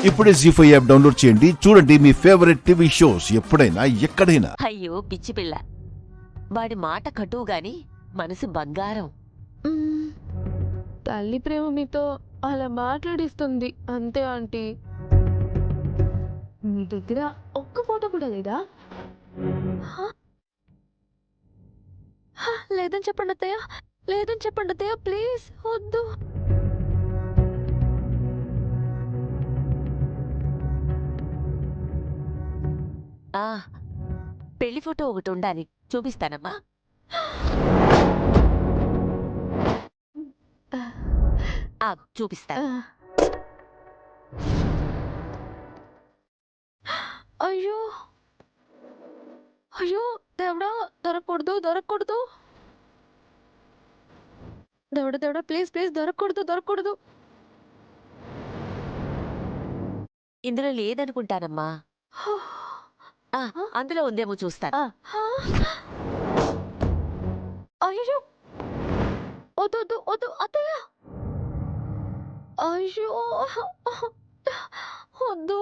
ఇప్పుడే జీ5 app download చేయండి. చూడండి మీ ఫేవరెట్ టీవీ షోస్ ఎప్పుడైనా ఎక్కడైనా. అయ్యో పిచ్చి పిల్ల, వాడి మాట కటువు గాని మనసు బంగారం. తల్లి ప్రేమ మీతో అలా మాట్లాడిస్తుంది అంతే ఆంటీ. మీ దగ్గర ఒక్క ఫోటో కూడా లేదా? లేదని చెప్పండి అత్తయ్య, లేదని చెప్పండి అత్తయ్య, ప్లీజ్ వద్దు. ఆ పెళ్లి ఫోటో ఒకటి ఉండాలి, చూపిస్తానమ్మా. చూపిస్తాను. అయ్యో అయ్యో దేవుడా, దొరకకూడదు దొరకకూడదు, దేవుడా దేవుడా, ప్లీజ్ ప్లీజ్, దొరకకూడదు దొరకకూడదు. ఇందులో లేదనుకుంటానమ్మా. అందులో ఉందేమో చూస్తాను. అయ్యో వద్దు వద్దు వద్దు అత్తయ్య, అయ్యో వద్దు.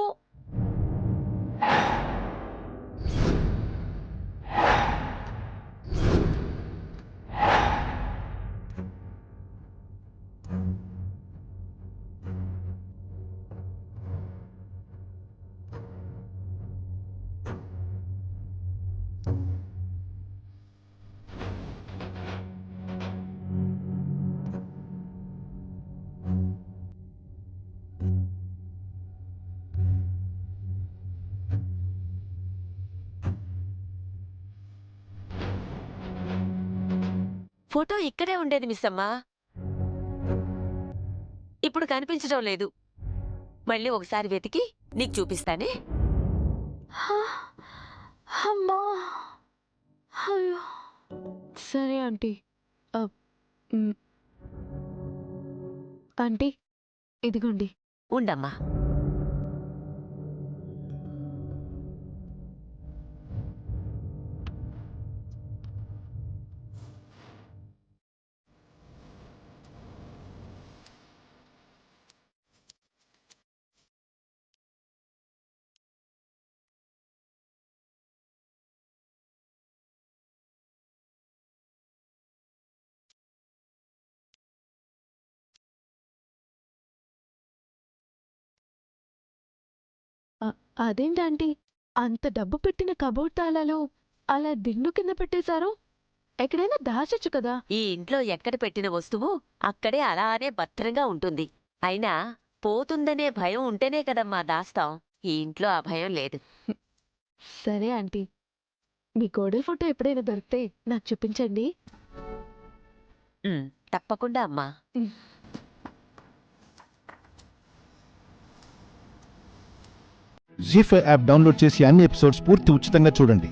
ఫోటో ఇక్కడే ఉండేది మిస్ అమ్మా, ఇప్పుడు కనిపించడం లేదు. మళ్ళీ ఒకసారి వెతికి నీకు చూపిస్తానే. అమ్మా, అయ్యో సరే ఆంటీ. ఆంటీ ఇదిగోండి. ఉండమ్మా. అదేంటంటీ, అంత డబ్బు పెట్టిన కబోర్డ్ తాళాలు అలా దిండు కింద పెట్టేశారు? ఎక్కడైనా దాచొచ్చు కదా. ఈ ఇంట్లో ఎక్కడ పెట్టిన వస్తువు అక్కడే అలానే భద్రంగా ఉంటుంది. అయినా పోతుందనే భయం ఉంటేనే కదమ్మా దాస్తాం. ఈ ఇంట్లో ఆ భయం లేదు. సరే ఆంటీ, మీ కోడలి ఫోటో ఎప్పుడైనా దొరికితే నాకు చూపించండి. తప్పకుండా అమ్మా. జీ5 యాప్ డౌన్లోడ్ చేసి అన్ని ఎపిసోడ్స్ పూర్తి ఉచితంగా చూడండి.